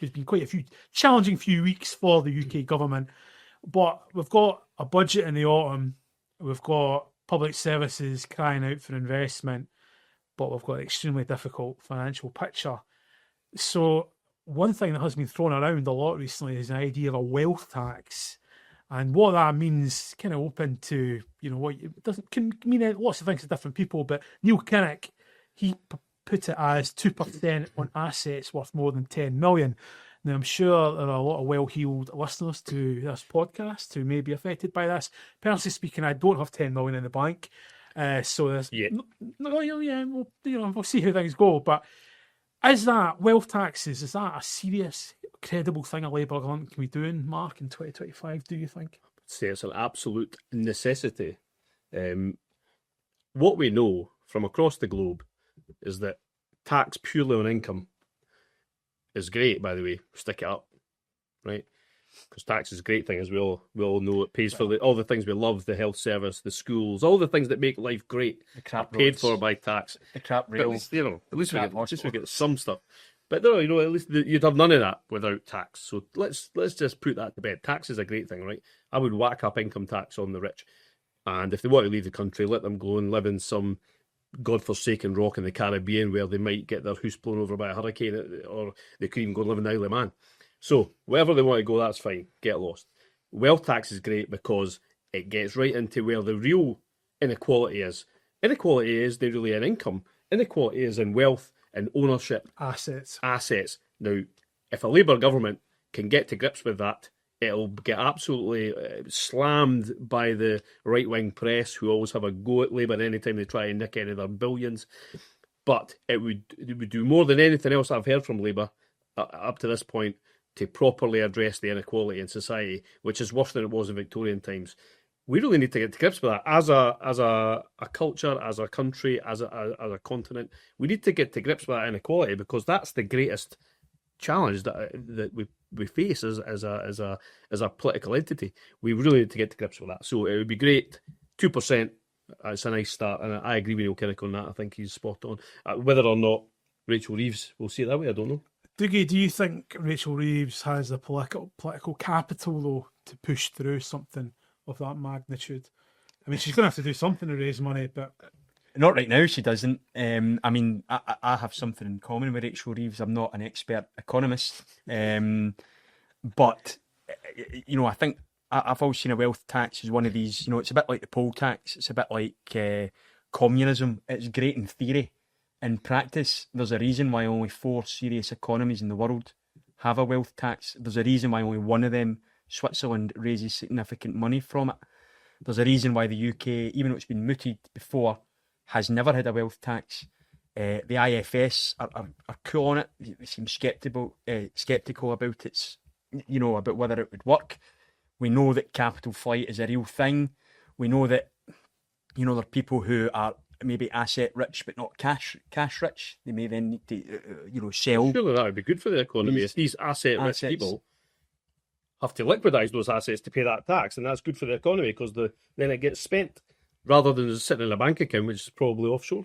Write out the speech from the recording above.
It's been quite a few challenging few weeks for the UK government. But we've got a budget in the autumn. We've got public services crying out for investment, but we've got an extremely difficult financial picture. So one thing that has been thrown around a lot recently is the idea of a wealth tax. And what that means, kind of open to, what it doesn't can mean lots of things to different people. But Neil Kinnock, he put it as 2% on assets worth more than 10 million. Now, I'm sure there are a lot of well-heeled listeners to this podcast who may be affected by this. Personally speaking, I don't have 10 million in the bank. So there's, we'll see how things go. But is that wealth taxes, is that a serious, credible thing a Labour government can be doing, Mark, in 2025, do you think? I'd say it's an absolute necessity. What we know from across the globe is that tax purely on income is great, by the way. Stick it up, right? Because tax is a great thing, as we all know. It pays for all the things we love, the health service, the schools, all the things that make life great are paid for by tax. The crap rail. At least we get some stuff. But no, at least you'd have none of that without tax. So let's just put that to bed. Tax is a great thing, right? I would whack up income tax on the rich. And if they want to leave the country, let them go and live in some godforsaken rock in the Caribbean where they might get their house blown over by a hurricane, or they could even go and live in the Isle of Man. So wherever they want to go, that's fine. Get lost. Wealth tax is great because it gets right into where the real inequality is. Inequality is not really in income. Inequality is in wealth and ownership. Assets. Now, if a Labour government can get to grips with that, it'll get absolutely slammed by the right-wing press, who always have a go at Labour anytime they try and nick any of their billions. But it would do more than anything else I've heard from Labour up to this point to properly address the inequality in society, which is worse than it was in Victorian times. We really need to get to grips with that as a culture, as a country, as a continent. We need to get to grips with that inequality, because that's the greatest challenge that we face as a political entity. We really need to get to grips with that. So it would be great. 2%, it's a nice start, and I agree with Neil Kinnock on that. I think he's spot on. Whether or not Rachel Reeves will see it that way, I don't know. Dougie, do you think Rachel Reeves has the political capital, though, to push through something of that magnitude? I mean, she's going to have to do something to raise money, but... Not right now, she doesn't. I mean, I have something in common with Rachel Reeves. I'm not an expert economist. But, I think I've always seen a wealth tax as one of these, it's a bit like the poll tax. It's a bit like communism. It's great in theory. In practice, there's a reason why only 4 serious economies in the world have a wealth tax. There's a reason why only one of them, Switzerland, raises significant money from it. There's a reason why the UK, even though it's been mooted before, has never had a wealth tax. The IFS are cool on it. They seem sceptical about it, about whether it would work. We know that capital flight is a real thing. We know that, there are people who are maybe asset rich but not cash rich. They may then need to, sell. Surely that would be good for the economy. If these asset rich people have to liquidise those assets to pay that tax, and that's good for the economy, because then it gets spent rather than just sitting in a bank account, which is probably offshore.